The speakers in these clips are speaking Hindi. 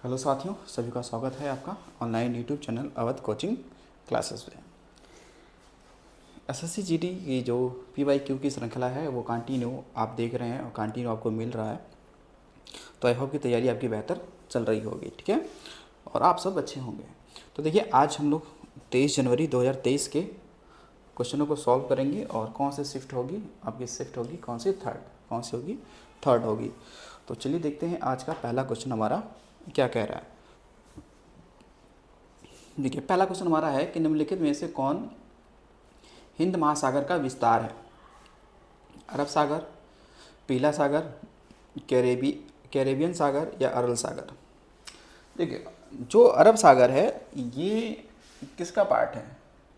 हेलो साथियों, सभी का स्वागत है आपका online YouTube channel Awadh coaching classes में। एसएससी जीडी की जो पीवाईक्यू की श्रृंखला है वो कंटिन्यू आप देख रहे हैं और कंटिन्यू आपको मिल रहा है। तो आई होप की तैयारी आपकी बेहतर चल रही होगी, ठीक है, और आप सब अच्छे होंगे। तो देखिए, आज हम लोग 23 जनवरी 2023 के क्वेश्चनों को सॉल्व करेंगे। और कौन सी शिफ्ट होगी आपकी? शिफ्ट होगी कौन सी? थर्ड। कौन सी होगी? थर्ड होगी। तो चलिए देखते हैं आज का पहला क्वेश्चन हमारा क्या कह रहा है। देखिए, पहला क्वेश्चन हमारा है कि निम्नलिखित में से कौन हिंद महासागर का विस्तार है? अरब सागर, पीला सागर, कैरेबियन सागर या अरल सागर? देखिए, जो अरब सागर है ये किसका पार्ट है?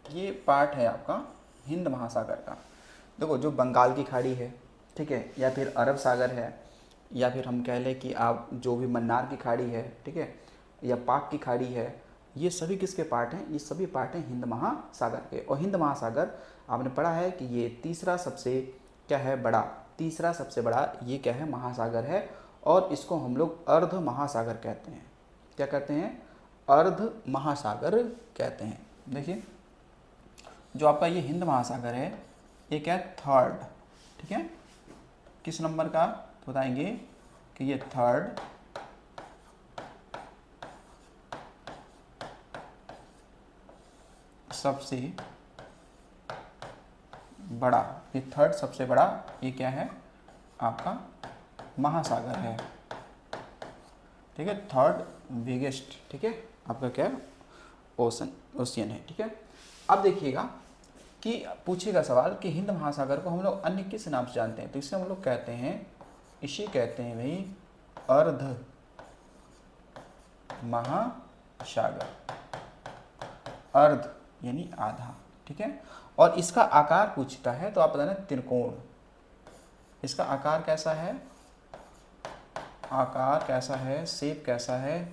ये पार्ट है आपका हिंद महासागर का। देखो, जो बंगाल की खाड़ी है, ठीक है, या फिर अरब सागर है, या फिर हम कह लें कि आप जो भी मन्नार की खाड़ी है, ठीक है, या पाक की खाड़ी है, ये सभी किसके पार्ट हैं? ये सभी पार्ट हैं हिंद महासागर के। और हिंद महासागर आपने पढ़ा है कि ये तीसरा सबसे क्या है? बड़ा। तीसरा सबसे बड़ा ये क्या है? महासागर है। और इसको हम लोग अर्ध महासागर कहते हैं। क्या कहते हैं? अर्ध महासागर कहते हैं। देखिए, जो आपका ये हिंद महासागर है ये क्या है? थर्ड, ठीक है। किस नंबर का? तो बताएंगे कि ये थर्ड सबसे बड़ा, ये थर्ड सबसे बड़ा ये क्या है? आपका महासागर है, ठीक है। थर्ड बिगेस्ट, ठीक है, आपका क्या है? ओशियन है, ठीक है। अब देखिएगा कि पूछेगा सवाल कि हिंद महासागर को हम लोग अन्य किस नाम से जानते हैं? तो इसे हम लोग कहते हैं, इसे कहते हैं भाई अर्ध महासागर। अर्ध यानी आधा, ठीक है। और इसका आकार पूछता है तो आप बताना त्रिकोण। इसका आकार कैसा है? आकार कैसा है? शेप कैसा है?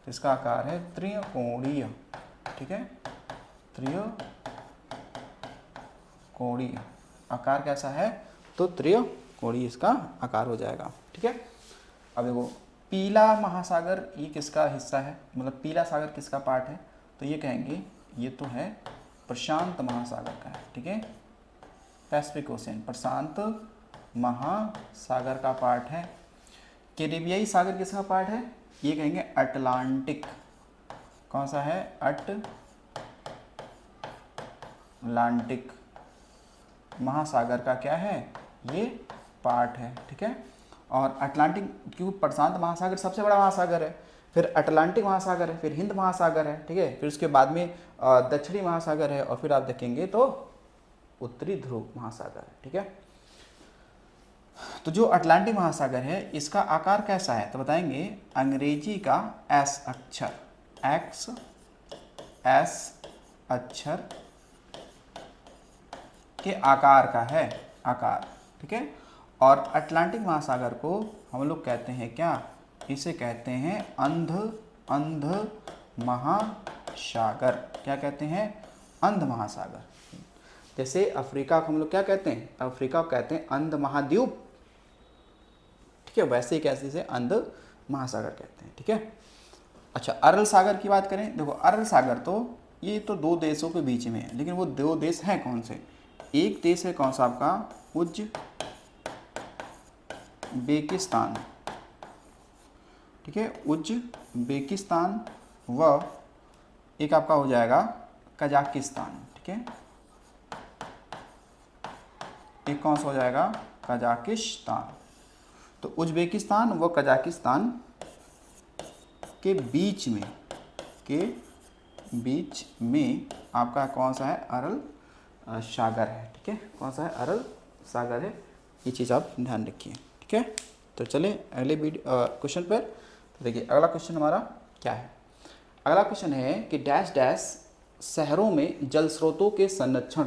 तो इसका आकार है त्रिकोणीय, ठीक है। त्रिकोणीय आकार कैसा है? तो त्रिकोणीय इसका आकार हो जाएगा, ठीक है। अब देखो, पीला महासागर ये किसका हिस्सा है? मतलब पीला सागर किसका पार्ट है? तो ये कहेंगे ये तो है प्रशांत महासागर का है, ठीक है। पैसिफिक ओशियन, प्रशांत महासागर का पार्ट है। कैरिबियाई सागर किसका पार्ट है? ये कहेंगे अटलांटिक। कौन सा है? अटलांटिक महासागर का क्या है? ये पार्ट है, ठीक है। और अटलांटिक, क्योंकि प्रशांत महासागर सबसे बड़ा महासागर है, फिर अटलांटिक महासागर है, फिर हिंद महासागर है, ठीक है, फिर उसके बाद में दक्षिणी महासागर है, और फिर आप देखेंगे तो उत्तरी ध्रुव महासागर है, ठीक है। तो जो अटलांटिक महासागर है इसका आकार कैसा है? तो बताएंगे अंग्रेजी का एस अक्षर, एस अक्षर के आकार का है, आकार, ठीक है। और अटलांटिक महासागर को हम लोग कहते हैं क्या? इसे कहते हैं अंध महासागर। क्या कहते हैं? अंध महासागर। जैसे अफ्रीका को हम लोग क्या कहते हैं? अफ्रीका को कहते हैं अंध महाद्वीप, ठीक है। वैसे ही कैसे से अंध महासागर कहते हैं, ठीक है। अच्छा, अरल सागर की बात करें, देखो अरल सागर तो ये तो दो देशों के बीच में है, लेकिन वो दो देश हैं कौन से? एक देश है कौन सा आपका? उज्बेकिस्तान, ठीक है, उज्बेकिस्तान। व एक आपका हो जाएगा कजाकिस्तान, ठीक है। एक कौन सा हो जाएगा? कजाकिस्तान। तो उज्बेकिस्तान व कजाकिस्तान के बीच में आपका कौन सा है? अरल सागर है, ठीक है। कौन सा है? अरल सागर है। ये चीज़ आप ध्यान रखिए, ठीक है। तो चले अगले क्वेश्चन पर। तो देखिए, अगला क्वेश्चन हमारा क्या है? अगला क्वेश्चन है कि डैश डैश शहरों में जल स्रोतों के संरक्षण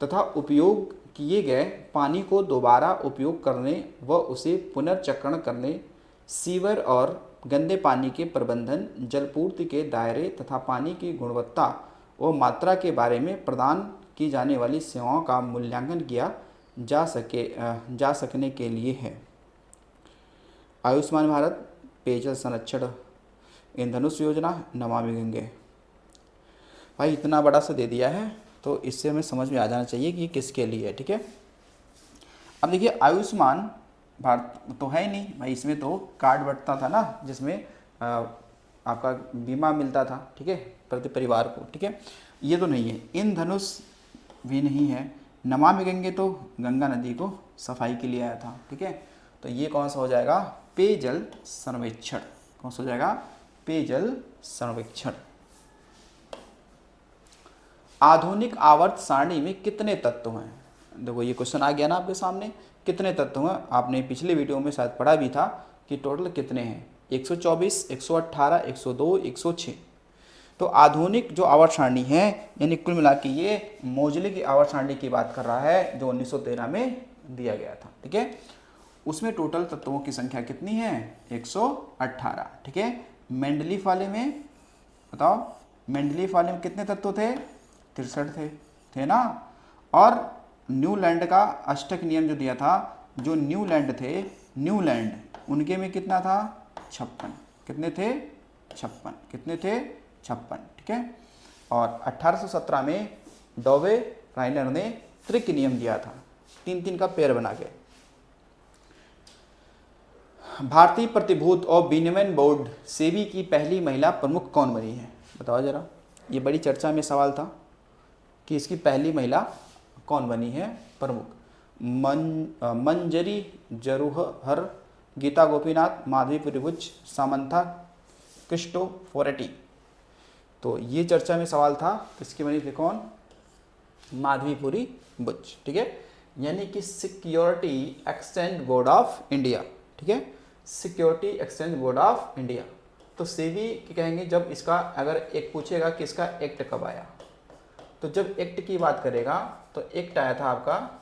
तथा उपयोग किए गए पानी को दोबारा उपयोग करने व उसे पुनर्चक्रण करने, सीवर और गंदे पानी के प्रबंधन, जलपूर्ति के दायरे तथा पानी की गुणवत्ता व मात्रा के बारे में प्रदान की जाने वाली सेवाओं का मूल्यांकन किया जा सकने के लिए है। आयुष्मान भारत, पेयजल संरक्षण, इंद्रधनुष योजना, नमामि गंगे। भाई इतना बड़ा सा दे दिया है तो इससे हमें समझ में आ जाना चाहिए कि ये किसके लिए है, ठीक है। अब देखिए आयुष्मान भारत तो है ही नहीं भाई, इसमें तो कार्ड बंटता था ना जिसमें आपका बीमा मिलता था, ठीक है, प्रति परिवार को, ठीक है। ये तो नहीं है, इंद्रधनुष भी नहीं है, नमामि गंगे तो गंगा नदी को सफाई के लिए आया था, ठीक है। तो ये कौन सा हो जाएगा, पेयजल सर्वेक्षण। कौन सा हो जाएगा, पेयजल सर्वेक्षण। आधुनिक आवर्त सारणी में कितने तत्व हैं? देखो ये क्वेश्चन आ गया ना आपके सामने, कितने तत्व हैं? आपने पिछले वीडियो में शायद पढ़ा भी था कि टोटल कितने हैं, 124, 118, 102, 106। तो आधुनिक जो आवर्त सारणी है यानी कुल मिला के ये मोजले की आवर्त सारणी की बात कर रहा है जो 1913 में दिया गया था, ठीक है। उसमें टोटल तत्वों की संख्या कितनी है, 118, ठीक है। मेंडलीफ वाले में बताओ, मेंडलीफ वाले में कितने तत्व थे, 63 थे ना। और न्यूलैंड का अष्टक नियम जो दिया था, जो न्यूलैंड थे, न्यूलैंड उनके में कितना था, 56। कितने थे, 56। कितने थे, 56, ठीक है। और 1817 में डॉवे राइनर ने त्रिक नियम दिया था, 3-3 का पेयर बना के। भारतीय प्रतिभूत और विनिमय बोर्ड सेबी की पहली महिला प्रमुख कौन बनी है, बताओ जरा। ये बड़ी चर्चा में सवाल था कि इसकी पहली महिला कौन बनी है प्रमुख। मंजरी जरूहर, गीता गोपीनाथ, माधवीपुरी बुच, सामंथा क्रिस्टोफोरेटी। तो ये चर्चा में सवाल था, किसकी बनी थी, कौन, माधवीपुरी बुच, ठीक है। यानी कि security exchange board of India, ठीक है, security exchange board of India. तो सेबी कहेंगे जब इसका अगर एक पूछेगा कि इसका एक्ट कब आया, तो जब एक्ट की बात करेगा तो एक्ट आया था आपका,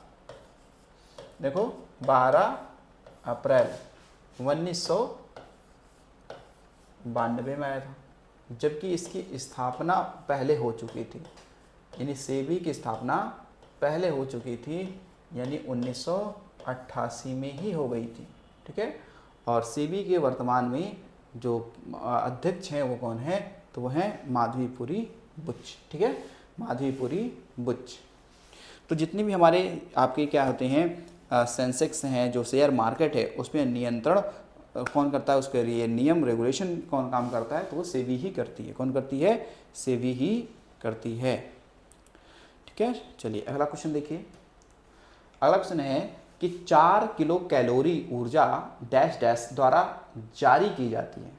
देखो 12 अप्रैल 1992 में आया था, जबकि इसकी स्थापना पहले हो चुकी थी, यानी सेबी की स्थापना पहले हो चुकी थी, यानी 1988 में ही हो गई थी, ठीक है। और सेबी के वर्तमान में जो अध्यक्ष हैं वो कौन है, तो वो हैं माधवीपुरी बुच, ठीक है, माधवीपुरी बुच। तो जितनी भी हमारे आपके क्या होते हैं सेंसेक्स हैं, जो शेयर मार्केट है, उसमें नियंत्रण कौन करता है, उसके लिए नियम रेगुलेशन कौन काम करता है, तो वो सेबी ही करती है। कौन करती है, सेबी ही करती है, ठीक है। चलिए अगला क्वेश्चन देखिए। अगला क्वेश्चन है कि 4 किलो कैलोरी ऊर्जा डैश डैश द्वारा जारी की जाती है।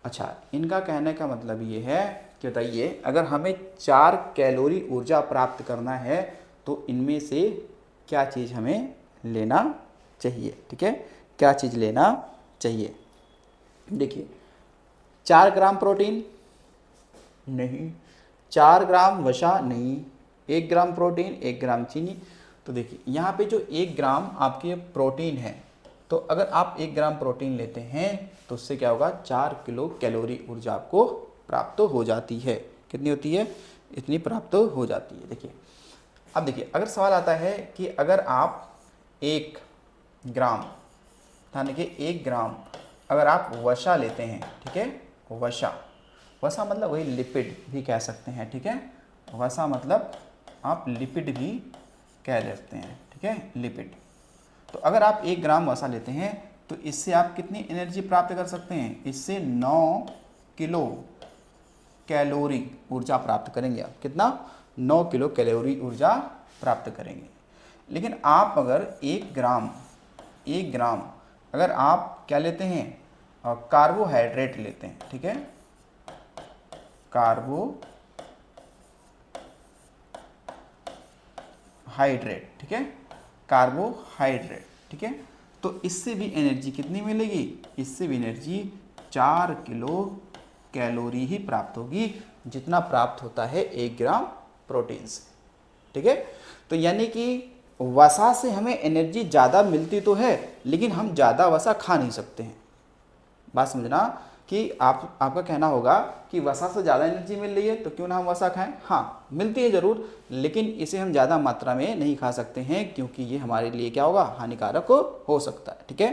अच्छा, इनका कहने का मतलब ये है कि बताइए अगर हमें 4 कैलोरी ऊर्जा प्राप्त करना है तो इनमें से क्या चीज़ हमें लेना चाहिए, ठीक है, क्या चीज़ लेना चाहिए। देखिए 4 ग्राम प्रोटीन नहीं, 4 ग्राम वसा नहीं, 1 ग्राम प्रोटीन, 1 ग्राम चीनी। तो देखिए यहाँ पे जो 1 ग्राम आपके प्रोटीन है, तो अगर आप 1 ग्राम प्रोटीन लेते हैं तो उससे क्या होगा, 4 किलो कैलोरी ऊर्जा आपको प्राप्त हो जाती है। कितनी होती है, इतनी प्राप्त हो जाती है। देखिए अब देखिए अगर सवाल आता है कि अगर आप 1 ग्राम, ध्यान रखिए 1 ग्राम अगर आप वसा लेते हैं, ठीक है, वसा, वसा मतलब वही लिपिड भी कह सकते हैं, ठीक है, वसा मतलब आप लिपिड भी कह सकते हैं, ठीक है, लिपिड। तो अगर आप 1 ग्राम वसा लेते हैं तो इससे आप कितनी एनर्जी प्राप्त कर सकते हैं, इससे 9 किलो कैलोरी ऊर्जा प्राप्त करेंगे आप। कितना, 9 किलो कैलोरी ऊर्जा प्राप्त करेंगे। लेकिन आप अगर 1 ग्राम अगर आप क्या लेते हैं, कार्बोहाइड्रेट लेते हैं, ठीक है, कार्बोहाइड्रेट, ठीक है, कार्बोहाइड्रेट, ठीक है, तो इससे भी एनर्जी कितनी मिलेगी, इससे भी एनर्जी 4 किलो कैलोरी ही प्राप्त होगी, जितना प्राप्त होता है 1 ग्राम प्रोटीन से, ठीक है। तो यानी कि वसा से हमें एनर्जी ज़्यादा मिलती तो है, लेकिन हम ज़्यादा वसा खा नहीं सकते हैं। बात समझना कि आपका कहना होगा कि वसा से ज़्यादा एनर्जी मिल रही है तो क्यों ना हम वसा खाएं। हाँ मिलती है ज़रूर, लेकिन इसे हम ज़्यादा मात्रा में नहीं खा सकते हैं, क्योंकि ये हमारे लिए क्या होगा, हानिकारक हो सकता है, ठीक है।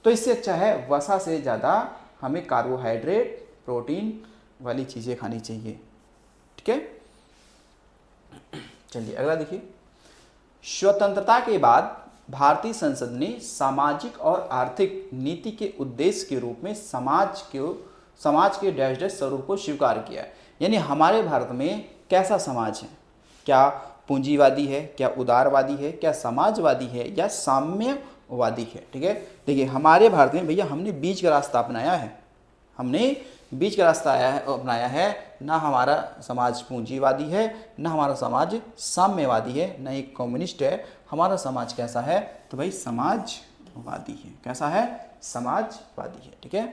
तो इससे अच्छा है वसा से ज़्यादा हमें कार्बोहाइड्रेट प्रोटीन वाली चीज़ें खानी चाहिए। ठीक है, चलिए अगला देखिए। स्वतंत्रता के बाद भारतीय संसद ने सामाजिक और आर्थिक नीति के उद्देश्य के रूप में समाज के डैश डैश स्वरूप को स्वीकार किया। यानी हमारे भारत में कैसा समाज है, क्या पूंजीवादी है, क्या उदारवादी है, क्या समाजवादी है, या साम्यवादी है। ठीक है, देखिए हमारे भारत में भैया हमने बीच का रास्ता अपनाया है, हमने बीच का रास्ता अपनाया है। ना हमारा समाज पूंजीवादी है, ना हमारा समाज साम्यवादी है, ना एक कम्युनिस्ट है। हमारा समाज कैसा है, तो भाई समाजवादी है। कैसा है, समाजवादी है। ठीक है,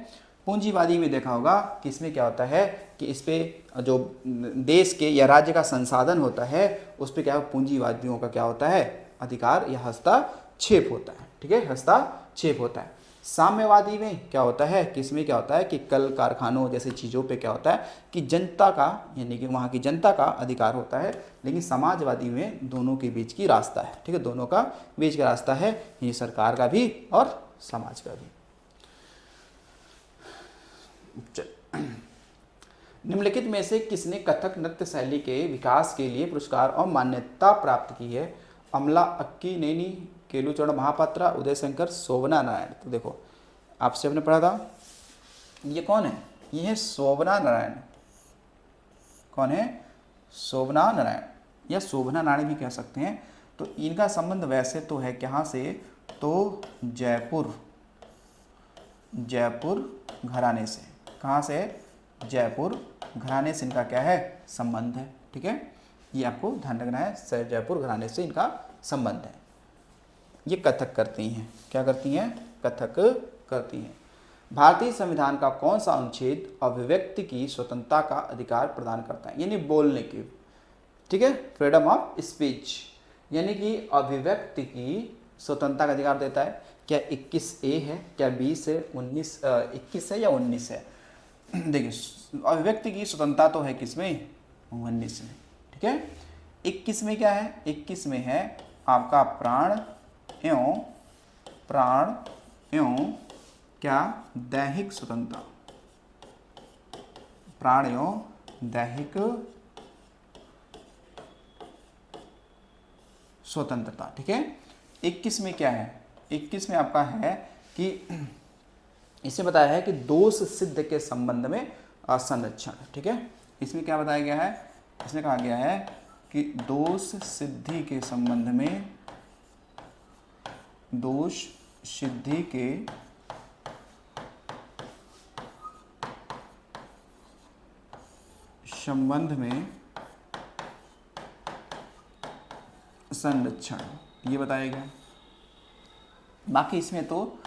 पूंजीवादी में देखा होगा कि इसमें क्या होता है कि इस पे जो देश के या राज्य का संसाधन होता है उस पे क्या पूंजीवादियों का क्या होता है, अधिकार या हस्तक्षेप होता है। ठीक है, हस्तक्षेप होता है। साम्यवादी में क्या होता है कि इसमें क्या होता है कि कल कारखानों जैसी चीज़ों पे क्या होता है कि जनता का यानी कि वहाँ की जनता का अधिकार होता है। लेकिन समाजवादी में दोनों के बीच की रास्ता है। ठीक है, दोनों का बीच का रास्ता है, ये सरकार का भी और समाज का भी। निम्नलिखित में से किसने कथक नृत्य शैली के विकास के लिए पुरस्कार और मान्यता प्राप्त की है? अमला अक्कीनेनी, केलुचरण महापात्रा, उदय शंकर, शोभना नारायण। तो देखो आपसे आपने पढ़ा था, ये कौन है, ये है शोभना नारायण। कौन है, शोभना नारायण या शोभना नारायण भी कह सकते हैं। तो इनका संबंध वैसे तो है कहाँ से, तो जयपुर घराने से। कहाँ से, जयपुर घराने से इनका क्या है, संबंध है। ठीक है, ये आपको ध्यान रखना है, जयपुर घराने से इनका संबंध है। ये कथक करती हैं, क्या करती हैं, कथक करती हैं। भारतीय संविधान का कौन सा अनुच्छेद अभिव्यक्ति की स्वतंत्रता का अधिकार प्रदान करता है, यानी बोलने की। ठीक है, फ्रीडम ऑफ स्पीच, यानी कि अभिव्यक्ति की स्वतंत्रता का अधिकार देता है। क्या 21A है, क्या 20 है, 21 है या 19 है? देखिए अभिव्यक्ति की स्वतंत्रता तो है किसमें, 19 में। ठीक है, 21 में क्या है, 21 में है आपका प्राण एवं क्या दैहिक स्वतंत्रता, प्राण एवं दैहिक स्वतंत्रता। ठीक है, 21 में क्या है, 21 में आपका है कि इसमें बताया है कि दोष सिद्ध के संबंध में संरक्षण। ठीक है, इसमें क्या बताया गया है, इसमें कहा गया है कि दोष सिद्धि के संबंध में, दोष सिद्धि के संबंध में संरक्षण, ये बताया गया। बाकी इसमें तो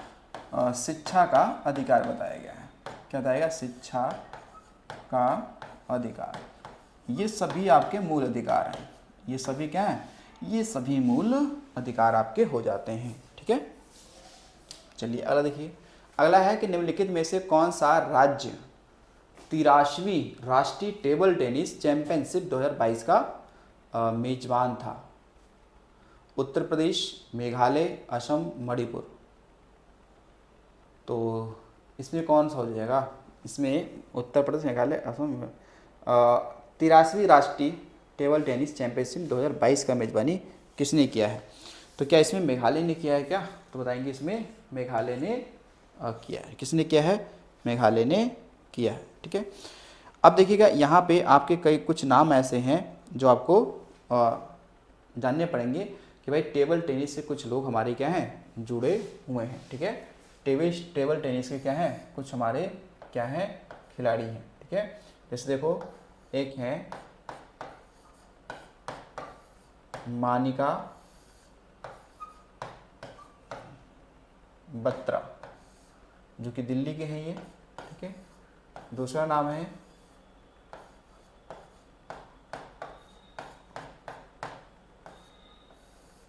शिक्षा का अधिकार बताया गया है। क्या बताया गया, शिक्षा का अधिकार। ये सभी आपके मूल अधिकार हैं। ये सभी क्या हैं, ये सभी मूल अधिकार आपके हो जाते हैं। ठीक है, चलिए अगला देखिए। अगला है कि निम्नलिखित में से कौन सा राज्य 83वीं राष्ट्रीय टेबल टेनिस चैंपियनशिप 2022 का मेजबान था? उत्तर प्रदेश, मेघालय, असम, मणिपुर। तो इसमें कौन सा हो जाएगा, इसमें उत्तर प्रदेश, मेघालय, असम। 83वीं राष्ट्रीय टेबल टेनिस चैंपियनशिप 2022 का मेजबानी किसने किया है? तो क्या इसमें मेघालय ने किया है क्या? तो बताएंगे इसमें मेघालय ने किया है। किसने किया है? मेघालय ने किया है। ठीक है, अब देखिएगा यहाँ पे आपके कई कुछ नाम ऐसे हैं जो आपको जानने पड़ेंगे कि भाई टेबल टेनिस से कुछ लोग हमारे क्या हैं, जुड़े हुए हैं। ठीक है, टेबल टेनिस के क्या हैं, कुछ हमारे क्या हैं, खिलाड़ी हैं। ठीक है, जैसे देखो एक है मानिका बत्रा जो कि दिल्ली के हैं ये। ठीक है, दूसरा नाम है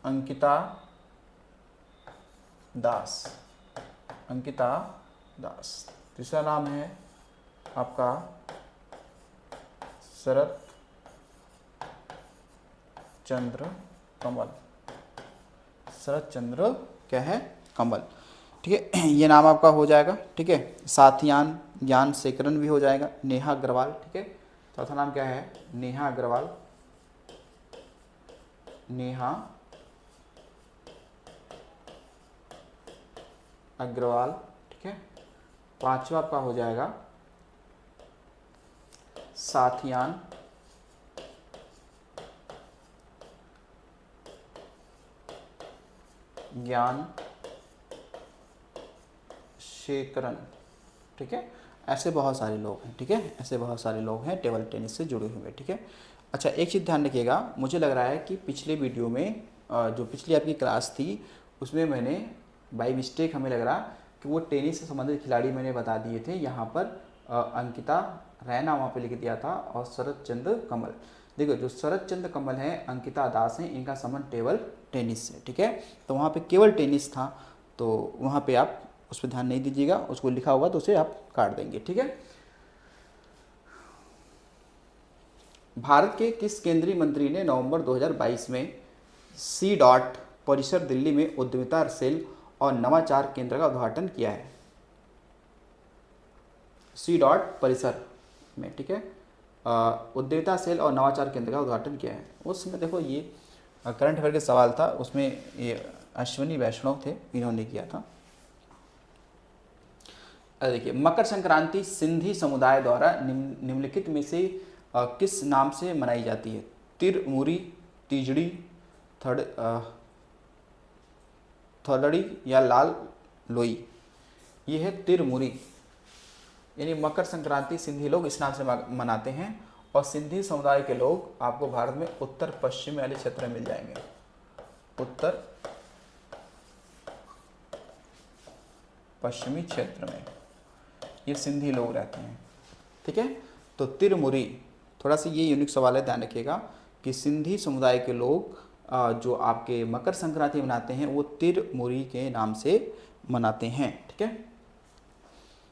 अंकिता दास, अंकिता दास। तीसरा नाम है आपका शरत चंद्र कमल, शरत चंद्र क्या है, कमल। ठीक है, ये नाम आपका हो जाएगा। ठीक है, साथियान ज्ञान शेखरन भी हो जाएगा। नेहा अग्रवाल, ठीक है, चौथा नाम क्या है, नेहा अग्रवाल, नेहा अग्रवाल, ठीक है। पांचवा आपका हो जाएगा साथियान ज्ञान शेखरन, ठीक है। ऐसे बहुत सारे लोग हैं, ठीक है, ऐसे बहुत सारे लोग हैं टेबल टेनिस से जुड़े हुए, ठीक है। अच्छा, एक चीज़ ध्यान रखिएगा, मुझे लग रहा है कि पिछले वीडियो में जो पिछली आपकी क्लास थी उसमें मैंने बाय मिस्टेक हमें लग रहा कि वो टेनिस से संबंधित खिलाड़ी मैंने बता दिए थे। यहाँ पर अंकिता रैना वहाँ पे लिख दिया था और शरद चंद्र कमल। देखो, जो शरद चंद्र कमल हैं, अंकिता दास हैं, इनका संबंध टेबल टेनिस से, ठीक है। तो वहाँ पे केवल टेनिस था, तो वहाँ पे आप उस पर ध्यान नहीं दीजिएगा, उसको लिखा होगा तो उसे आप काट देंगे, ठीक है। भारत के किस केंद्रीय मंत्री ने नवंबर 2022 में सी डॉट परिसर दिल्ली में उद्यमिता सेल और नवाचार केंद्र का उद्घाटन किया है? सी डॉट परिसर में, ठीक है, उद्यमिता सेल और नवाचार केंद्र का उद्घाटन किया है। उस समय देखो, ये करंट अफेयर के सवाल था, उसमें ये अश्विनी वैष्णव थे, इन्होंने किया था। देखिए, मकर संक्रांति सिंधी समुदाय द्वारा निम्नलिखित में से किस नाम से मनाई जाती है? तिरमुरी, तीजड़ी, थोड़ड़ी या लाल लोई? ये है तिरमुरी, यानी मकर संक्रांति सिंधी लोग इस नाम से मनाते हैं। और सिंधी समुदाय के लोग आपको भारत में उत्तर पश्चिम वाले क्षेत्र में मिल जाएंगे, उत्तर पश्चिमी क्षेत्र में ये सिंधी लोग रहते हैं, ठीक है। तो तिरमुरी, थोड़ा सा ये यूनिक सवाल है, ध्यान रखिएगा कि सिंधी समुदाय के लोग जो आपके मकर संक्रांति मनाते हैं वो तिरमुरी के नाम से मनाते हैं, ठीक है।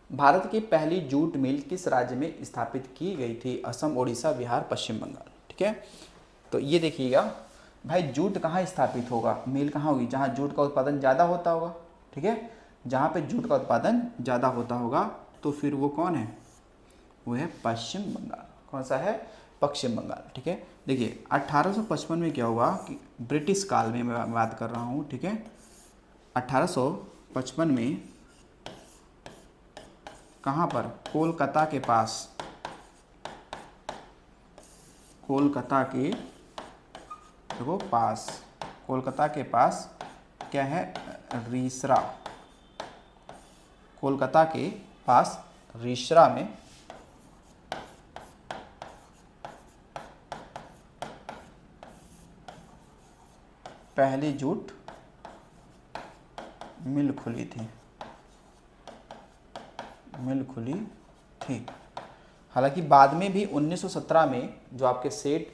भारत की पहली जूट मिल किस राज्य में स्थापित की गई थी? असम, ओडिशा, बिहार, पश्चिम बंगाल, ठीक है। तो ये देखिएगा भाई, जूट कहाँ स्थापित होगा, मिल कहाँ होगी? जहाँ जूट का उत्पादन ज़्यादा होता होगा, ठीक है। जहाँ पे जूट का उत्पादन ज़्यादा होता होगा तो फिर वो कौन है? वो है पश्चिम बंगाल। कौन सा है? पश्चिम बंगाल, ठीक है। देखिए, 1855 में क्या हुआ कि ब्रिटिश काल में मैं बात कर रहा हूँ, ठीक है। 1855 में कहाँ पर? कोलकाता के पास, कोलकाता के देखो पास, कोलकाता के पास क्या है? रीसरा, कोलकाता के पास रीसरा में पहली जूट मिल खुली थी, मिल खुली थी। हालांकि बाद में भी 1917 में जो आपके सेठ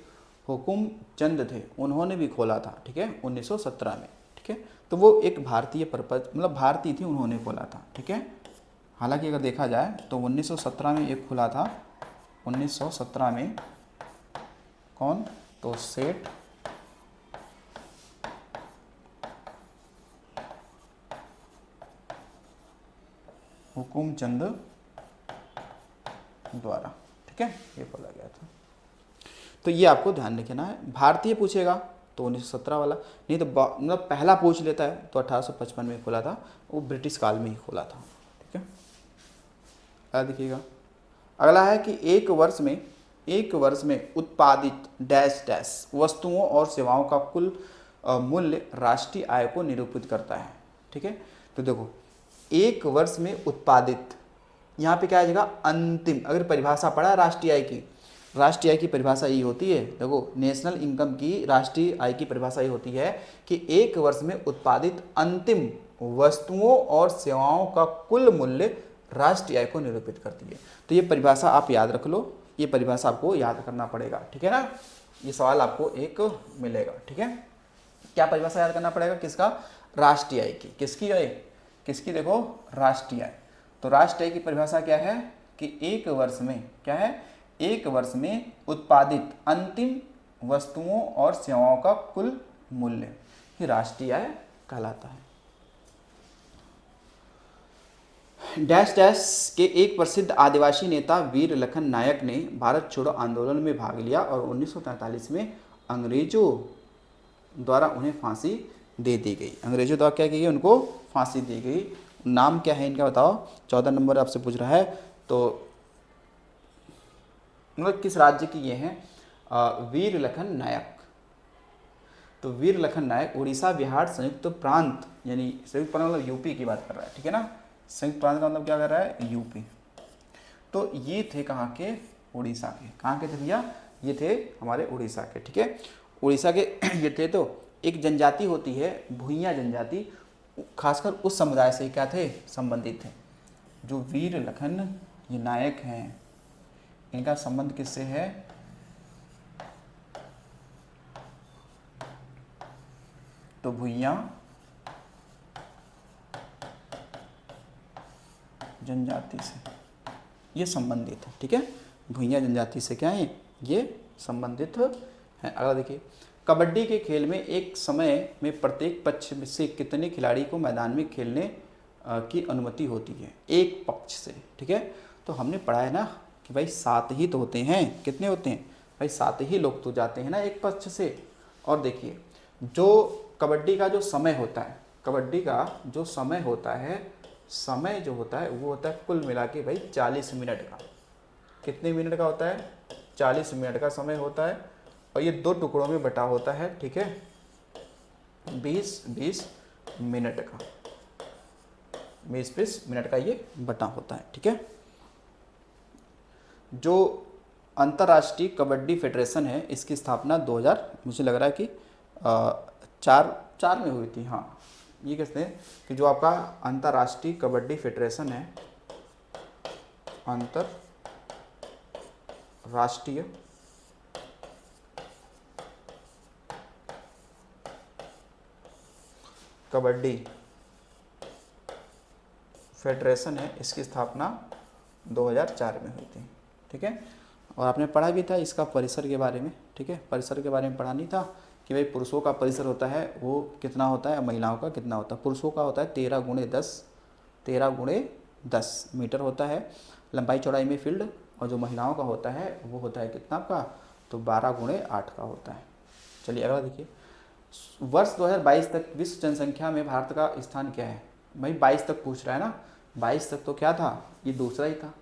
हुकुम चंद थे उन्होंने भी खोला था, ठीक है, 1917 में, ठीक है। तो वो एक भारतीय पर्पज, मतलब भारतीय थी, उन्होंने खोला था, ठीक है। हालांकि अगर देखा जाए तो 1917 में एक खुला था, 1917 में कौन? तो सेठ हुकुम चंद द्वारा, ठीक है, ये बोला गया था। तो ये आपको ध्यान रखना है। भारतीय पूछेगा तो 1917 वाला, नहीं तो मतलब पहला पूछ लेता है तो 1855 में खुला था, वो ब्रिटिश काल में ही खुला था, ठीक है। क्या देखिएगा, अगला है कि एक वर्ष में उत्पादित डैश डैश वस्तुओं और सेवाओं का कुल मूल्य राष्ट्रीय आय को निरूपित करता है, ठीक है। तो देखो, एक वर्ष में उत्पादित, यहाँ पे क्या आ जाएगा? अंतिम। अगर परिभाषा पढ़ा राष्ट्रीय आय की, राष्ट्रीय आय की परिभाषा ये होती है, देखो, नेशनल इनकम की राष्ट्रीय आय की परिभाषा ये होती है कि एक वर्ष में उत्पादित अंतिम वस्तुओं और सेवाओं का कुल मूल्य राष्ट्रीय आय को निरूपित करती है। तो ये परिभाषा आप याद रख लो, ये परिभाषा आपको याद करना पड़ेगा, ठीक है ना। ये सवाल आपको एक मिलेगा, ठीक है। क्या परिभाषा याद करना पड़ेगा? किसका? राष्ट्रीय आय की। किसकी आय? किसकी? देखो, राष्ट्रीय आय। तो राष्ट्रीय आय की परिभाषा क्या है कि एक वर्ष में क्या है? एक वर्ष में उत्पादित अंतिम वस्तुओं और सेवाओं का कुल मूल्य ही राष्ट्रीय आय कहलाता है। डैश डैश के एक प्रसिद्ध आदिवासी नेता वीर लखन नायक ने भारत छोड़ो आंदोलन में भाग लिया और 1943 में अंग्रेजों द्वारा उन्हें फांसी दे दी गई। अंग्रेजों द्वारा क्या की गई, उनको फांसी दी गई। नाम क्या है इनका बताओ। 14 नंबर आपसे पूछ रहा है। तो मतलब किस राज्य की ये हैं? वीर लखन नायक। तो वीर लखन नायक उड़ीसा बिहार संयुक्त प्रांत, यानी संयुक्त प्रांत मतलब यूपी की बात कर रहा है, ठीक है ना। संयुक्त प्रांत का मतलब क्या कर रहा है, यूपी। तो ये थे कहाँ के, उड़ीसा के। कहाँ के थे भैया, ये थे हमारे उड़ीसा के, ठीक है, उड़ीसा के ये थे। तो एक जनजाति होती है भूइयाँ जनजाति, खासकर उस समुदाय से क्या थे, संबंधित थे। जो वीर लखन ये नायक हैं, इनका संबंध किससे है, तो भूइयाँ जनजाति से ये संबंधित है, ठीक है। भूइयाँ जनजाति से क्या है, ये संबंधित है। अगला देखिए, कबड्डी के खेल में एक समय में प्रत्येक पक्ष से कितने खिलाड़ी को मैदान में खेलने की अनुमति होती है, एक पक्ष से, ठीक है। तो हमने पढ़ा है ना कि भाई 7 ही तो होते हैं। कितने होते हैं भाई, 7 ही लोग तो जाते हैं ना एक पक्ष से। और देखिए, जो कबड्डी का जो समय होता है, कबड्डी का जो समय होता है, समय जो होता है वो होता है कुल मिला के भाई 40 मिनट का। कितने मिनट का होता है, 40 मिनट का समय होता है। और ये 2 टुकड़ों में बटा होता है, ठीक है, 20-20 मिनट का, 20-20 मिनट का ये बटा होता है, ठीक है। जो अंतर्राष्ट्रीय कबड्डी फेडरेशन है, इसकी स्थापना 2000 मुझे लग रहा है कि 4 में हुई थी। हाँ, ये कहते हैं कि जो आपका अंतर्राष्ट्रीय कबड्डी फेडरेशन है, अंतर्राष्ट्रीय कबड्डी फेडरेशन है, इसकी स्थापना 2004 में हुई थी, ठीक है। और आपने पढ़ा भी था इसका परिसर के बारे में, ठीक है। परिसर के बारे में पढ़ा नहीं था कि भाई पुरुषों का परिसर होता है वो कितना होता है, महिलाओं का कितना होता है। पुरुषों का होता है 13x10 मीटर होता है लंबाई चौड़ाई में फील्ड, और जो महिलाओं का होता है वो होता है कितना आपका, तो 12x8 का होता है। चलिए अगला देखिए, वर्ष 2022 तक विश्व जनसंख्या में भारत का स्थान क्या है। भाई 22 तक पूछ रहा है ना, 22 तक तो क्या था, ये दूसरा ही था।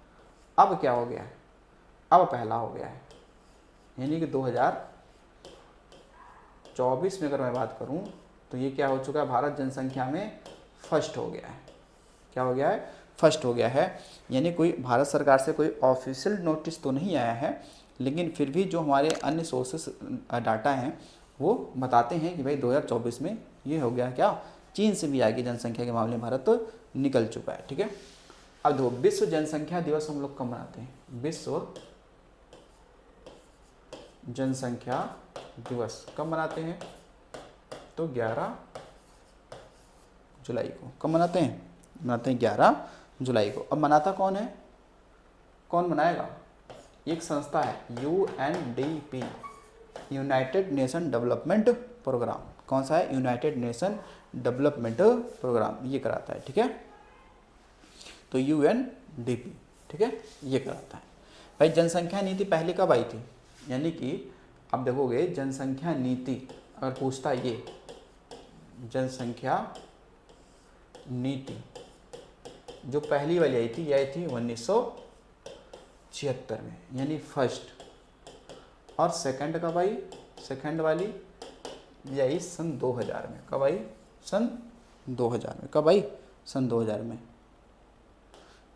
अब क्या हो गया है, अब पहला हो गया है, यानी कि 2024 में अगर मैं बात करूं तो ये क्या हो चुका है, भारत जनसंख्या में फर्स्ट हो गया है। क्या हो गया है, फर्स्ट हो गया है। यानी कोई भारत सरकार से कोई ऑफिशियल नोटिस तो नहीं आया है, लेकिन फिर भी जो हमारे अन्य सोर्सेस डाटा हैं वो बताते हैं कि भाई 2024 में ये हो गया क्या, चीन से भी आगे जनसंख्या के मामले में भारत निकल चुका है, ठीक है। अब देखो, विश्व जनसंख्या दिवस हम लोग कब मनाते हैं, विश्व जनसंख्या दिवस कब मनाते हैं, तो 11 जुलाई को। कब मनाते हैं, मनाते हैं 11 जुलाई को। अब मनाता कौन है, कौन मनाएगा, एक संस्था है UNDP, United Nation Development Programme. कौन सा है, यूनाइटेड नेशन डेवलपमेंट प्रोग्राम, ये कराता है, ठीक है। तो UNDP, ठीक है, ये कराता है। भाई जनसंख्या नीति पहले कब आई थी, यानी कि अब देखोगे जनसंख्या नीति अगर पूछता है, ये जनसंख्या नीति जो पहली वाली आई थी, ये आई थी 1976 में, यानी फर्स्ट। और सेकंड कब आई, सेकंड वाली ये आई सन 2000 में। कब आई, सन 2000 में। कब आई, सन 2000 में।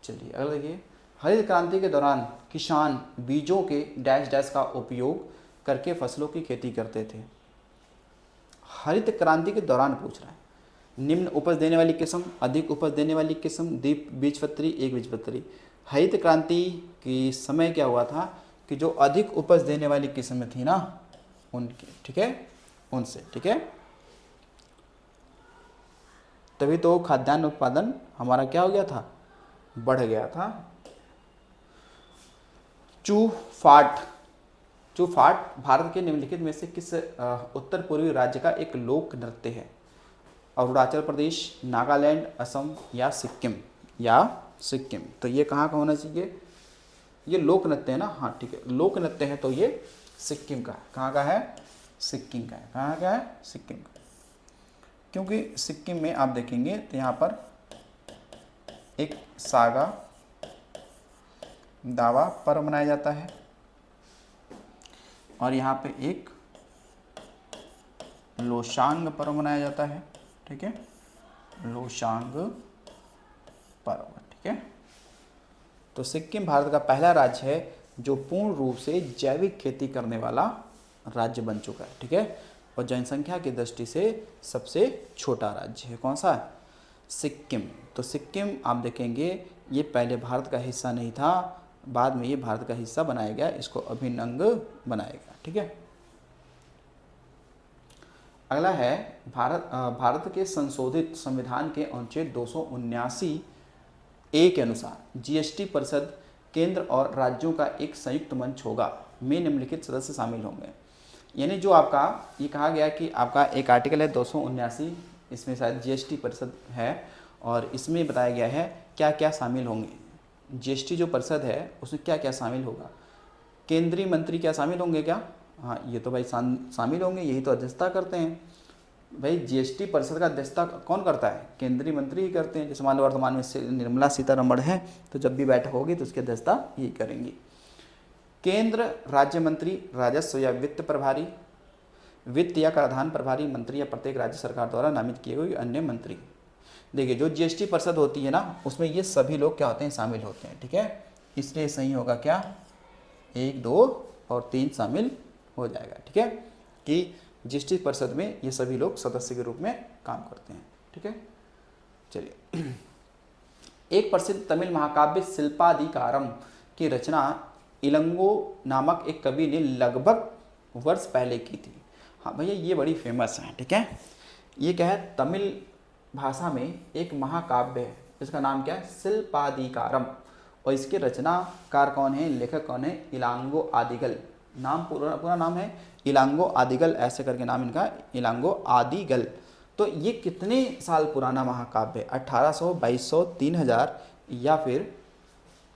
चलिए अगला देखिए, हरित क्रांति के दौरान किसान बीजों के डैश डैश का उपयोग करके फसलों की खेती करते थे। हरित क्रांति के दौरान पूछ रहा है, निम्न उपज देने वाली किस्म, अधिक उपज देने वाली किस्म, द्विप बीजपत्री, एक बीजपत्री। हरित क्रांति के समय क्या हुआ था कि जो अधिक उपज देने वाली किस्म थी ना उनकी, ठीक है, उनसे, ठीक है, तभी तो खाद्यान्न उत्पादन हमारा क्या हो गया था, बढ़ गया था। चूफाट, चूफाट भारत के निम्नलिखित में से किस उत्तर पूर्वी राज्य का एक लोक नृत्य है। अरुणाचल प्रदेश, नागालैंड, असम या सिक्किम, या सिक्किम। तो ये कहाँ का होना चाहिए, ये लोक नृत्य है ना, हाँ ठीक है, लोक नृत्य है तो ये सिक्किम का है। कहाँ का है, सिक्किम का है। कहाँ का है, सिक्किम का। क्योंकि सिक्किम में आप देखेंगे तो यहाँ पर एक सागा दावा पर्व मनाया जाता है और यहाँ पे एक लोशांग पर्व मनाया जाता है। ठीक है, लोशांग पर्व। ठीक है, तो सिक्किम भारत का पहला राज्य है जो पूर्ण रूप से जैविक खेती करने वाला राज्य बन चुका है। ठीक है, और जनसंख्या की दृष्टि से सबसे छोटा राज्य है। कौन सा, सिक्किम। तो सिक्किम आप देखेंगे ये पहले भारत का हिस्सा नहीं था, बाद में ये भारत का हिस्सा बनाया गया, इसको अभिन्न अंग बनाया गया। ठीक है, अगला है भारत के संशोधित संविधान के अनुच्छेद 279 ए के अनुसार जीएसटी परिषद केंद्र और राज्यों का एक संयुक्त मंच होगा, में निम्नलिखित सदस्य शामिल होंगे। यानी जो आपका ये कहा गया कि आपका एक आर्टिकल है 279, इसमें शायद जीएसटी परिषद है और इसमें बताया गया है क्या क्या शामिल होंगे। जीएसटी जो परिषद है उसमें क्या क्या शामिल होगा, केंद्रीय मंत्री क्या शामिल होंगे क्या, हाँ ये तो भाई शामिल होंगे, यही तो अध्यक्षता करते हैं। भाई जीएसटी परिषद का अध्यक्षता कौन करता है, केंद्रीय मंत्री ही करते हैं। जैसे मान लो वर्तमान में निर्मला सीतारमण है, तो जब भी बैठक होगी तो उसकी अध्यक्षता यही करेंगी। केंद्र राज्य मंत्री, राजस्व या वित्त प्रभारी, वित्त या कराधान प्रभारी मंत्री या प्रत्येक राज्य सरकार द्वारा नामित किए हुए अन्य मंत्री। देखिए जो जीएसटी परिषद होती है ना, उसमें ये सभी लोग क्या होते हैं, शामिल होते हैं। ठीक है, इसलिए सही होगा क्या, 1, 2 और 3 शामिल हो जाएगा। ठीक है, कि जीएसटी परिषद में ये सभी लोग सदस्य के रूप में काम करते हैं। ठीक है, चलिए एक प्रसिद्ध तमिल महाकाव्य शिल्पाधिकारम की रचना इलंगो नामक एक कवि ने लगभग वर्ष पहले की थी। हाँ भैया ये बड़ी फेमस है। ठीक है, ये क्या है, तमिल भाषा में एक महाकाव्य है, इसका नाम क्या है, शिल्पाधिकारम। और इसके रचनाकार कौन है, लेखक कौन है, इलांगो आदिगल। नाम पूरा नाम है इलांगो आदिगल, ऐसे करके नाम इनका, इलांगो आदिगल। तो ये कितने साल पुराना महाकाव्य है, 1800, 2200, 3000 या फिर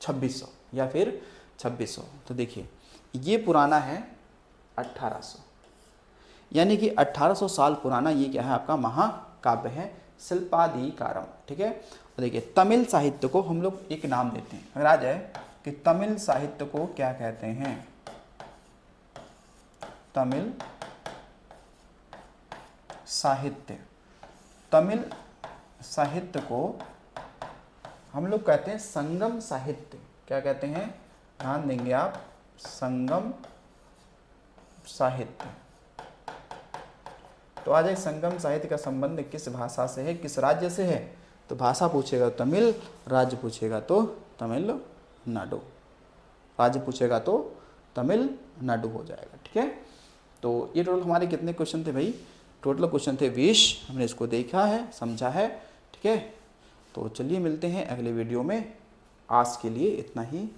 2600, या फिर 2600। तो देखिए ये पुराना है 1800, यानी कि 1800 साल पुराना ये क्या है, आपका महाकाव्य है शिल्पाधिकारम। ठीक है, और देखिए तमिल साहित्य को हम लोग एक नाम देते हैं, अगर आ जाए कि तमिल साहित्य को क्या कहते हैं, तमिल साहित्य, तमिल साहित्य को हम लोग कहते हैं संगम साहित्य। क्या कहते हैं, ध्यान देंगे आप, संगम साहित्य। तो आ जाए संगम साहित्य का संबंध किस भाषा से है, किस राज्य से है, तो भाषा पूछेगा तो तमिल, राज्य पूछेगा तो तमिलनाडु, राज्य पूछेगा तो तमिलनाडु हो जाएगा। ठीक है, तो ये टोटल हमारे कितने क्वेश्चन थे भाई, टोटल क्वेश्चन थे 20, हमने इसको देखा है, समझा है। ठीक है, तो चलिए मिलते हैं अगले वीडियो में, आज के लिए इतना ही।